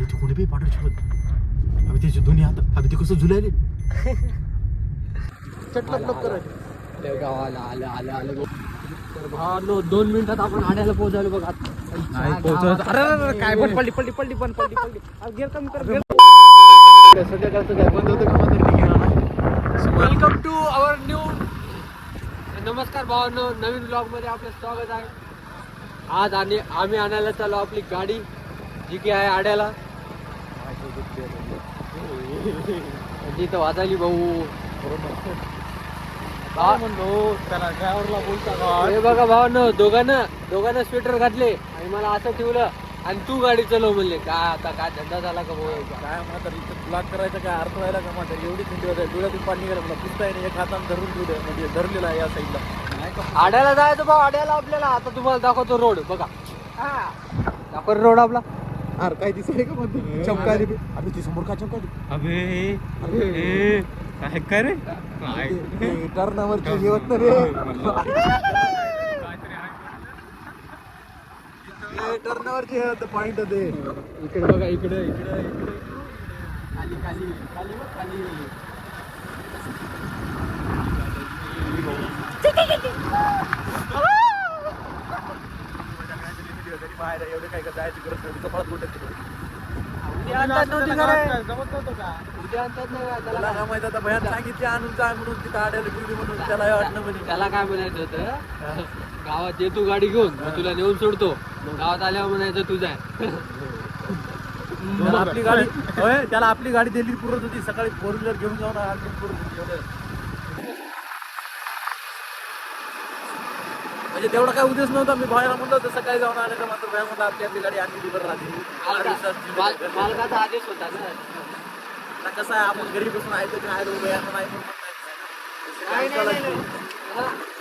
आले ते कोणी बी पाठवू शकत अभि त्याची दोन्ही हात अभि ते कसं झुलायले चटलप करायचे गावाला आलं आलं आलं तर भावांनो 2 मिनिटात आपण आड्याला पोहोचायलो बघ आता अरे काय पण पलटी पलटी पलटी पण पलटी पलटी गेअर कमी कर गेअर सध्या कसं काय बंद होतं का वेलकम टू अवर न्यू नमस्कार भावांनो नवीन ब्लॉग मध्ये आपलं स्वागत आहे. आज आम्ही आणायला चालू आपली गाडी जी की आहे आड्याला तिथं वाजायली भाऊ म्हणलो त्याला ड्रायव्हरला बोलता हे बघा भावांनो दोघांना स्वेटर घातले आणि मला असं ठेवलं आणि तू गाडी चालव म्हणले काय आता काय धंदा झाला का भाऊ काय म्हातार इथं ब्लॉक करायचा काय अर्थ व्हायला का म्हातार एवढी थंडी होत आहे डोळ्यातून पाणी गेलं मला पुसता नाही एक हाताने धरून ठेवलं म्हणजे धरलेला आहे या साईडला आड्याला जायचं भाऊ आड्याला आपल्याला आता तुम्हाला दाखवतो रोड बघा दाखव रोड आपला अरे काय दिसले का म्हणतो चमकाली अबे ती समोर का चमकाली अबे काय काय रे टर्नावरची येत ना रे टर्नावरची पॉइंट होते इकडे बघा इकडे इकडे इकडे खाली खाली खाली खाली बाहेर एवढे काय जायची गरज नाही कपाळात बोलत त्याला काय माहित आता भयान सांगितले आणून जाय म्हणून तिथं आड्याला गेली म्हणून त्याला वाटणं म्हणजे त्याला काय म्हणायचं होतं गावात येतो गाडी घेऊन मग तुला नेऊन सोडतो गावात आल्यावर म्हणायचं तुझा आपली गाडी होय त्याला आपली गाडी दिल्ली पुरत होती सकाळी 4 व्हीलर घेऊन जाऊन आणली पुरत होती म्हणजे तेवढा काय उद्देश नव्हता मी बाहेर म्हणलं होतं सकाळी जाऊन आले तर मात्र भया म्हणलं आपली गडी आणली बरं राहते मालकाचा आदेश होता ना कसं आहे आपण घरी बसून ऐकतो की आहे भया नाही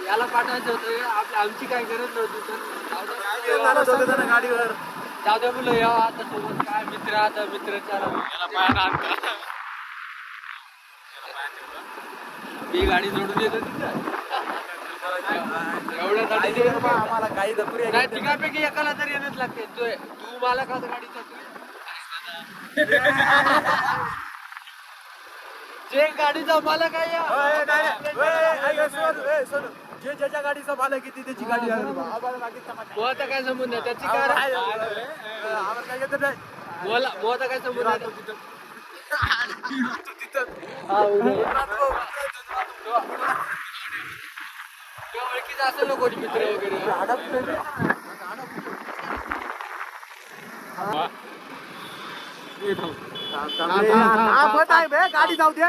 याला पाठवायचं होतं आमची काय गरज नव्हती तर गाडीवर जाऊ द्या मुलं या आता सोबत काय मित्र आता मित्राच्या मी गाडी जोडून येतो तिथं एवढ्यासाठी आम्हाला काही दपुरी नाही तिघापैकी एकाला तरी येणंच लागते तू मला का गाडी जे गाडीचा मला काय जे ज्याच्या गाडीचा मालक किती त्याची गाडी आहे मोहता काय संबंध आहे त्याची कार काय येत नाही मोहता काय संबंध आहे ओळखीचा असेल ना कोणी मित्र वगैरे गाडी जाऊ दे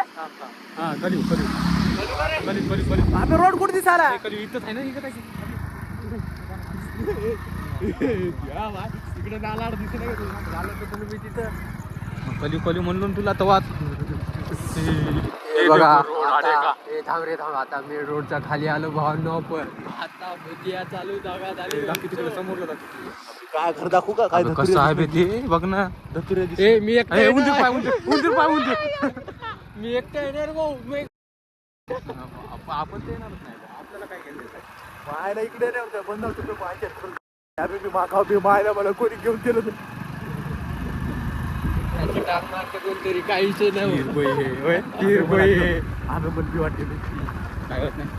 आम्ही रोड कुठे दिसायला इकडे नालाड दिसत कली कली म्हणलो तुला तवाच थांब रे थांब आता मी रोडच्या खाली आलो भावांनो पण आता भजिया चालू जागा झाली समोर काय घर दाखवू का काय कसं आहे बे ते बघ ना मी एकटा उंदीर पाय मी एकटा येणार भाऊ आपण ते येणारच नाही आपल्याला काय केलं मायला इकडे नाही होत्या बंद होतो मागाव बी मायला मला कोणी घेऊन गेलं कोणतरी काही विषय नाही आम्ही पण बी वाटते काय होत नाही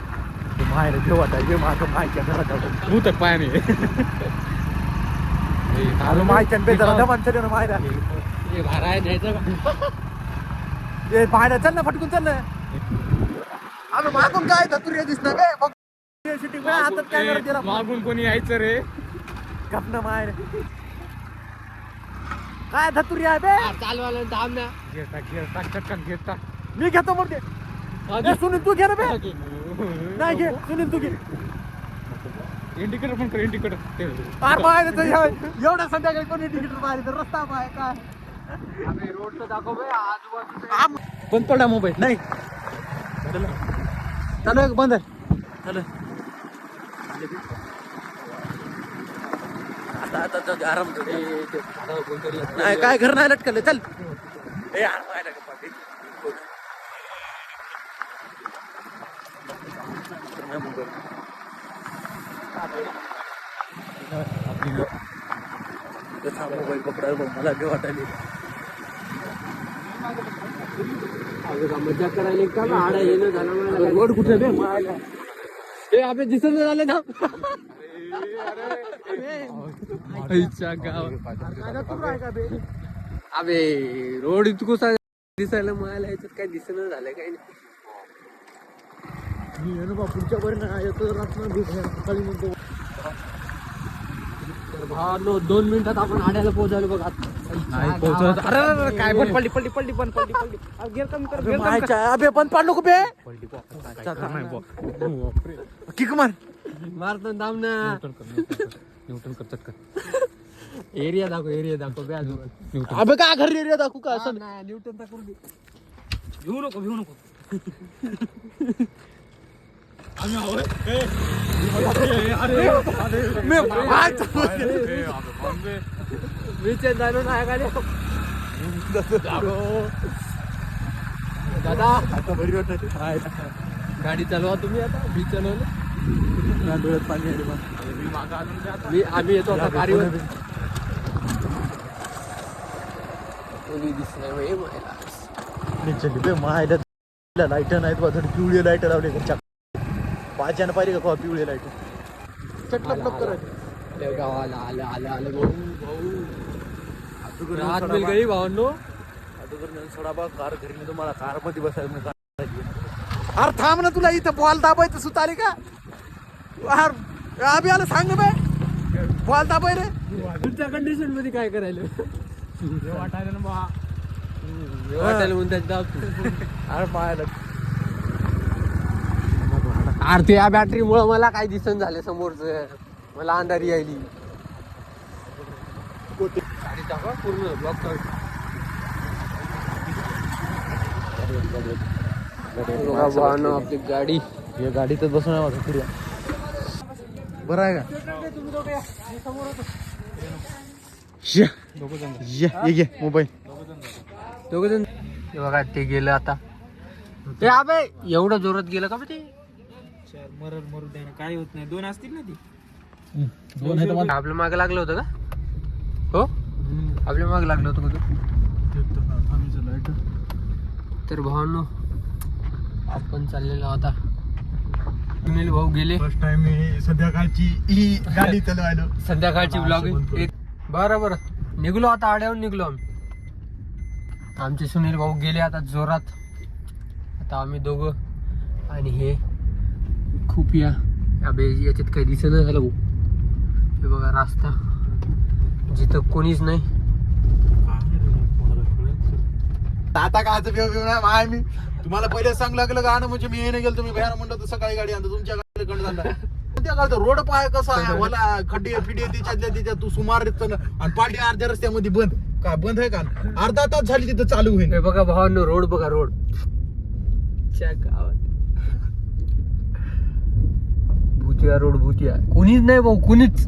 मायला घेऊ वाटाय माझं मायच्या घरात तू तर पाय नाही मायच्या बेजारा माणसाने मायला भाराय न्यायचं ते पाहायला चल ना फटकून चल ना आम्ही मागून काय धतुरी दिसणार काय हातात काय करत दिला मागून कोणी यायचं रे गपना माय काय धतुरी आहे बे चालवायला थांब ना घेता चटकन घेता मी घेतो मग ते सुनील तू घे ना बे नाही घे सुनील तू घे इंडिकेटर पण कर इंडिकेटर एवढ्या संध्याकाळी कोणी इंडिकेटर मारे तर रस्ता पाय काय रोड तर दाखव आजूबाजू बंद पडला मोबाईल नाही चालू बंद आहे चालू आता आराम नाही काय घर नाही लटकलं चल मोबाईल पकडायला मला बी वाटायला मजा करायला का आडा येणं झाला मला रोड कुठे ते आपले दिसत झाले ना अबे रोड इतकं दिसायला मला याच्यात काय दिसणं झालं काही नाही. पुढच्या पर्यंत येतो सकाळी म्हणतो तर भावांनो 2 मिनिटात आपण आड्याला पोहोचायला बघा. अरे काय पण पडली गेअर कमी कर अबे पण पाडलो कुठे किक मार मारतो दाम ना न्यूटन कर चटकन एरिया दाखव बे अजून अबे काय घरी एरिया दाखवू का असं न्यूटन दाखव भिवू नको विचार जाणून आहे का दादा आता बरी वाटत गाडी चालवा तुम्ही आता मी चालवलं डोळ्यात पाणी आले आम्ही येतो आता गाडीवर कोणी दिसणार मायला लाईट नाहीत बा थोडी पिवळी लाईट लावली घरच्या पाच्यानं पाहिजे का पिवळी लाईट चटलप करायची गावाला आलं भाऊ रात मिल गई भावांनो सोडा बा कार घरी नाही तुम्हाला कार मध्ये बसायला अरे थांब ना तुला इथं बॉल दाबायचं सुत आली का अभि आलं सांग बे बॉल दाबाय रे तुमच्या कंडिशन मध्ये काय करायला वाटायला ना बा वाटायला म्हणून त्यात दाबतो अरे मायला अरे ते या बॅटरी मुळे मला काय दिसन झाले समोरच मला अंधारी यायली गाडी टाका पूर्ण ब्लॉक कर आपली गाडी हे गाडीतच बसून आहे माझं पुढे बरं आहे का ये मोबाईल दोघ जण बघा ते गेलं आता ते अबे एवढं जोरात गेलं का बे ते मरू द्या काय होत नाही 2 असतील ना ती आपल्या मागे लागलं होतं का हो आपल्या मागे लागलं होतं का तर भावांनो आपण चाललेलो आता सुनील भाऊ गेले फर्स्ट टाइम मी संध्याकाळची ही गाडी चालवायलो संध्याकाळची ब्लॉगिंग बरं निघलो आता आड्यावर निघलो आमचे सुनील भाऊ गेले आता जोरात आता आम्ही दोघं आणि हे खूप अबे याच्यात काही दिसेना झालं भाऊ हे बघा रास्ता जिथं कोणीच नाही आता कायचं माय मी तुम्हाला पहिले सांग लागलं गाणं म्हणजे मी येणे गेलो तुम्ही बाहेर म्हणलं तर सकाळी गाडी आणतो तुमच्या गाडीला कंड झाला त्या काळात रोड पाय कसा आहे मला खड्डे फिडे त्याच्यातल्या तू सुमार आणि पाठी अर्ध्या रस्त्यामध्ये बंद का बंद आहे का अर्धा तास झाली तिथं चालू होईल हे बघा भावांनो रोड बघा रोड भूतिया रोड भूतिया कुणीच नाही भाऊ कुणीच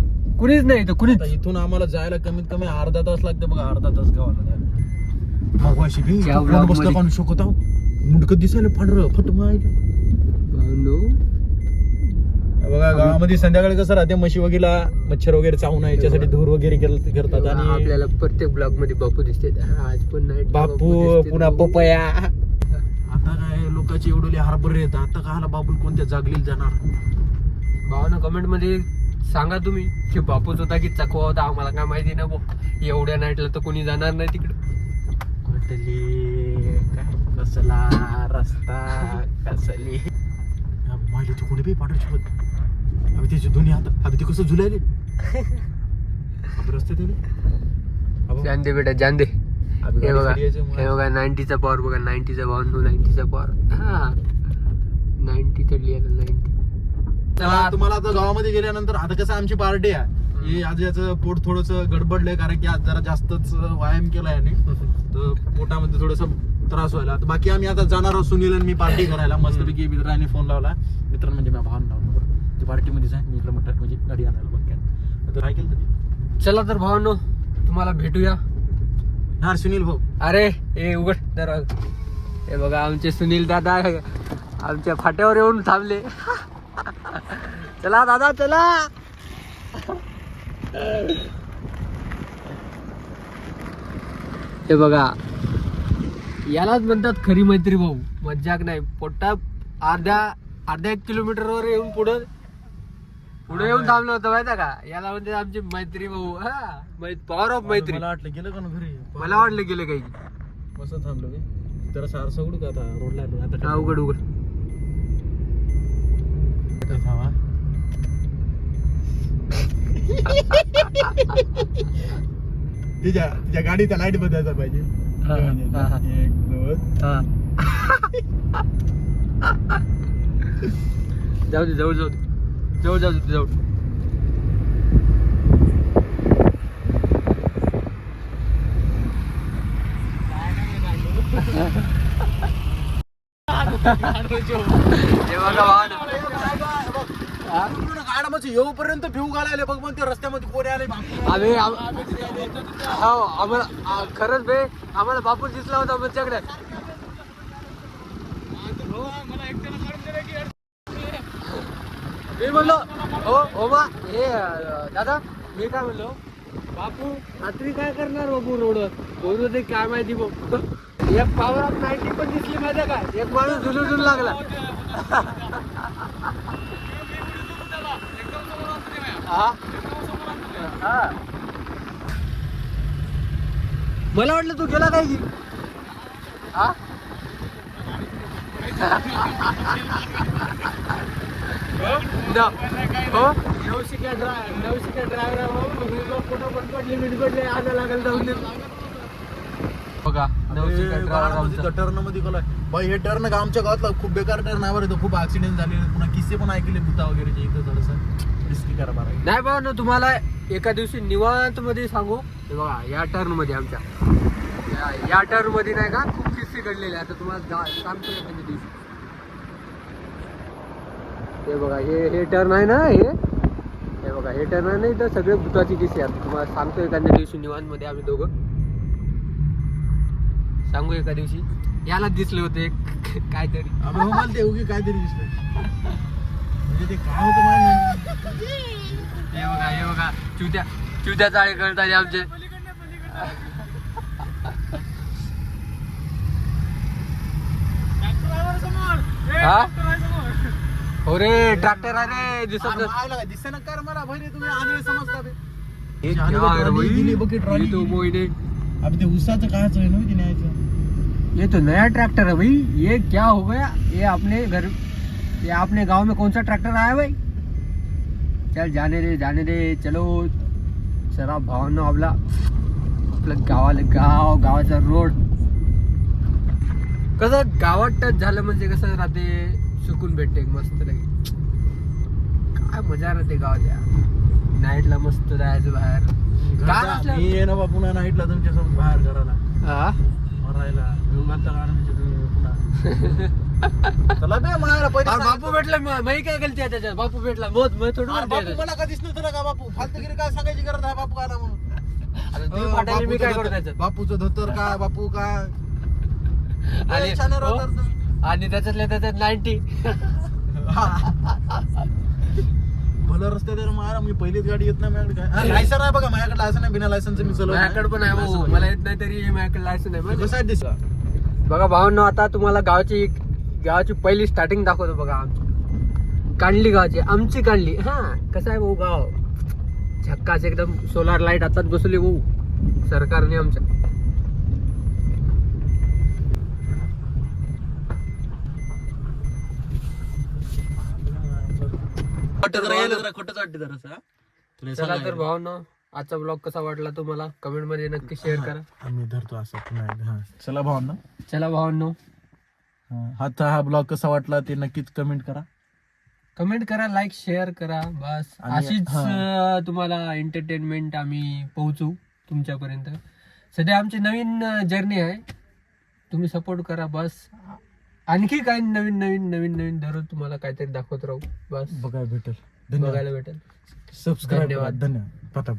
नाही तर कुणीच इथून आम्हाला जायला कमीत कमी अर्धा तास लागते बघा अर्धा तास गावाला मगवाशी बी त्या vlog बसला मध्ये- काढून शकत आहो मुंडकं दिसायला फांढर फट माहिती भावांनो बघा गावामध्ये संध्याकाळी कसं राहते म्हशी वगैरे मच्छर वगैरे चावू नये याच्यासाठी धूर वगैरे करतात आणि आपल्याला प्रत्येक ब्लॉग मध्ये बापू दिसते आज पण नाही बापू पुन्हा पपया आता काय लोकांची एवढे हार्बर येतात आता काहाला बाबूल कोणत्या जागलील जाणार भावानं कमेंट मध्ये सांगा तुम्ही की बापूच होता की चकवा होता आम्हाला काय माहिती ना भाऊ एवढ्या नाईटला तर कोणी जाणार नाही तिकडे काय कसला रस्ता कसली माहिती तू कोणी बी पाठवू शकत आम्ही त्याची दोन्ही आता ते कसं झुलायले रस्ते जान दे बेटा जान दे हे बघा 90चा पॉवर बघा 90चा भावांनो 90चा पॉवर हा 90 चढली आता 90 तुम्हाला आता गावामध्ये गेल्यानंतर आता कसं आमची पार्टी आहे आज याचं पोट थोडस गडबडलंय कारण की आज जरा जास्तच व्यायाम केलाय आणि तर पोटामध्ये थोडस त्रास व्हायला तर बाकी आम्ही आता जाणार आहोत सुनील आणि मी पार्टी करायला मस्तपैकी मित्रांनी फोन लावला मित्र म्हणजे माझ्या भावानं लावला ती पार्टीमध्ये जाय मी इकडे म्हटलं म्हणजे गाडी आणायला बघ काय केलं ते चला तर भावांनो तुम्हाला भेटूया हा सुनील भाऊ अरे हे उघड दरवाजा हे बघा आमचे सुनील दादा आमच्या फाट्यावर येऊन थांबले चला दादा चला हे बघा यालाच म्हणतात खरी मैत्री भाऊ, मज्जाक नाही. पोट्टा अर्ध्या 1 किलोमीटरवर येऊन पुढे येऊन थांबलं होतं माहिती का. याला म्हणजे आमची मैत्री भाऊ. हा, पॉवर ऑफ मैत्री. मला वाटलं गेलं का ना घरी. मला वाटलं गेलं काही. मस्त थांबलो मी. जरा सारसं उघडू का आता रोडला आता. हा, उघड थांबा. तिच्या गाडीचा लाईट बदलायचा पाहिजे. हा, हा. 1 2 जाऊ दे. गाडामध्ये येऊपर्यंत भिऊ घालायला बघ. मग ते रस्त्यामध्ये कोणी आले आम्हाला खरंच बे, आम्हाला बापूर दिसला होता माझ्याकडे. मी म्हणलो हो मा हे दादा, मी काय म्हणलो, बापू रात्री काय करणार बापू रोडवर बोलू काय माहिती बघ. एक पॉवर ऑफ 90 पण दिसली माहिती का. एक माणूस झुलून लागला. मला वाटलं तू गेला काय की. नवशिक्या ड्रायव्हर फोटो पण पडले पडले आजा लागेल जाऊन बघा. टर्न मध्ये गेला भाई. हे टर्न का आमच्या गावातला खूप बेकार टर्न आहे बरं. खूप ऍक्सिडेंट झाले. पुन्हा किस्से पण ऐकले भूता वगैरे. इथं थोडंसं रिस्की करा बरं. नाही बाबा ना, तुम्हाला एका दिवशी निवांत मध्ये सांगू. हे बघा, या टर्न मध्ये आमच्या या टर्न मध्ये नाही का खूप किस्से घडलेले. आता तुम्हाला सांगतो एखाद्या दिवशी. हे बघा, हे टर्न आहे ना, हे बघा, हे टर्न आहे ना, इथं सगळे भूताची किस्से आहेत. तुम्हाला सांगतो एखाद्या दिवशी निवांत मध्ये. आम्ही दोघं सांगू एका दिवशी. याला दिसले होते काहीतरी. मला ते उगी काहीतरी दिसलं. म्हणजे ते काय होतं मला. हे बघा चुत्या चाळे करतात आमचे. हो रे, ट्रॅक्टर आहे रे. दिसत दिसत ना कर मला भाई. तुम्ही आंधळे समजता ते. अब ते उसाचं कायच आहे ना ते न्यायचं. ये तो नया ट्रैक्टर है भाई. ये क्या हो गया. ये अपने गांव में कौन सा ट्रैक्टर आया भाई. चल जाने दे चलो. सरा भावना आपलं गावाचा रोड कसं गावात टच झालं म्हणजे कसं राहते. सुकून भेटते मस्त लगे. काय मजा राहते गावात. या नाईटला मस्त जायचं बाहेर. मी ये ना पुन्हा नाईटला तुमच्यासोबत बाहेर करायला मरायला चला बे म्हणायला पहिले. बापू भेटला. मी काय गलती आहे त्याच्यात. बापू भेटला थोडं मला कधीच नव्हतं का बापू. फालतूगिरी काय सांगायची गरज आहे बापू आला म्हणून. मी काय करू त्याच्यात. बापूचं धोतर काय बापू काय आणि त्याच्यातल्या त्याच्यात 90 भलं रस्त्यात मारा. मी पहिलीच गाडी येत नाही माझ्याकडे. काय लायसन आहे बघा माझ्याकडे. लायसन आहे. बिना लायसनच मी चलवतो. माझ्याकडे पण आहे भाऊ. मला येत नाही तरी माझ्याकडे लायसन आहे. कसं आहे दिसला बघा भावांनो, आता तुम्हाला गावाची पहिली स्टार्टिंग दाखवतो बघा. आमची कांडली गावाची, आमची कांडली. हा, कसं आहे भाऊ गाव. झक्काच एकदम. सोलार लाईट आताच बसवली भाऊ सरकारने आमच्या. खोटच वाटते जरा. चला तर भावांनो, आजचा ब्लॉग कसा वाटला तुम्हाला कमेंट मध्ये नक्की शेअर करा. आम्ही धरतो असं पुन्हा. चला भावांनो. हा ब्लॉग कसा वाटला ते नक्कीच कमेंट करा. लाईक शेअर करा. बस अशीच तुम्हाला एंटरटेनमेंट आम्ही पोहोचू तुमच्यापर्यंत. सध्या आमची नवीन जर्नी आहे. तुम्ही सपोर्ट करा बस. आणखी काही नवीन दररोज तुम्हाला काहीतरी दाखवत राहू. बस बघायला भेटेल. बघायला भेटेल. सबस्क्राईब. धन्यवाद.